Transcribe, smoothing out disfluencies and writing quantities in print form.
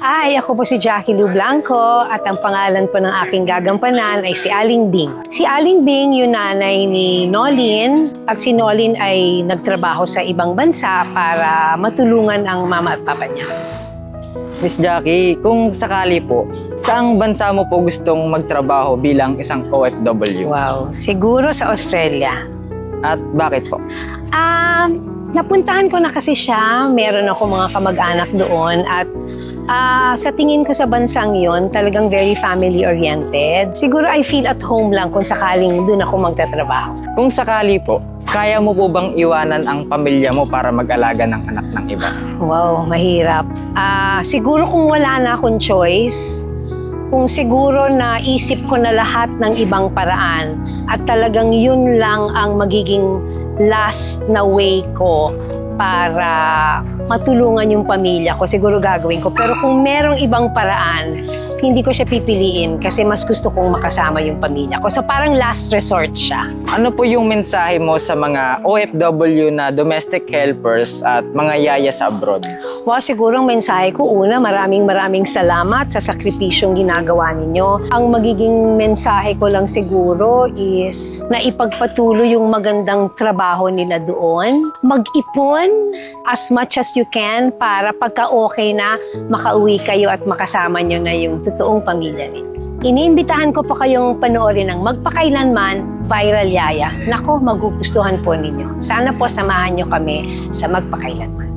Hi, ako po si Jackie Lou Blanco at ang pangalan po ng aking gagampanan ay si Aling Bing. Si Aling Bing yung nanay ni Nolin at si Nolin ay nagtrabaho sa ibang bansa para matulungan ang mama at papa niya. Miss Jackie, kung sakali po, saang bansa mo po gustong magtrabaho bilang isang OFW? Wow, siguro sa Australia. At bakit po? Napuntahan ko na kasi siya, meron ako mga kamag-anak doon at sa tingin ko sa bansang yon talagang very family-oriented. Siguro I feel at home lang kung sakaling doon ako magtatrabaho. Kung sakali po, kaya mo po bang iwanan ang pamilya mo para mag-alaga ng anak ng iba? Wow, mahirap. Siguro kung wala na akong choice, kung siguro naisip ko na lahat ng ibang paraan at talagang yun lang ang magiging last na way ko para matulungan yung pamilya ko, siguro gagawin ko. Pero kung merong ibang paraan, hindi ko siya pipiliin kasi mas gusto kong makasama yung pamilya ko. So parang last resort siya. Ano po yung mensahe mo sa mga OFW na domestic helpers at mga yaya sa abroad? Wow, siguro ang mensahe ko, una, maraming salamat sa sakripisyong ginagawa ninyo. Ang magiging mensahe ko lang siguro is na ipagpatuloy yung magandang trabaho nila doon. Mag-ipon as much as you can para pagka okay na, makauwi kayo at makasama nyo na yung totoong pamilya ninyo. Iniimbitahan ko pa kayong panoorin ng Magpakailanman, Viral Yaya. Nako, magugustuhan po ninyo. Sana po samahan nyo kami sa Magpakailanman.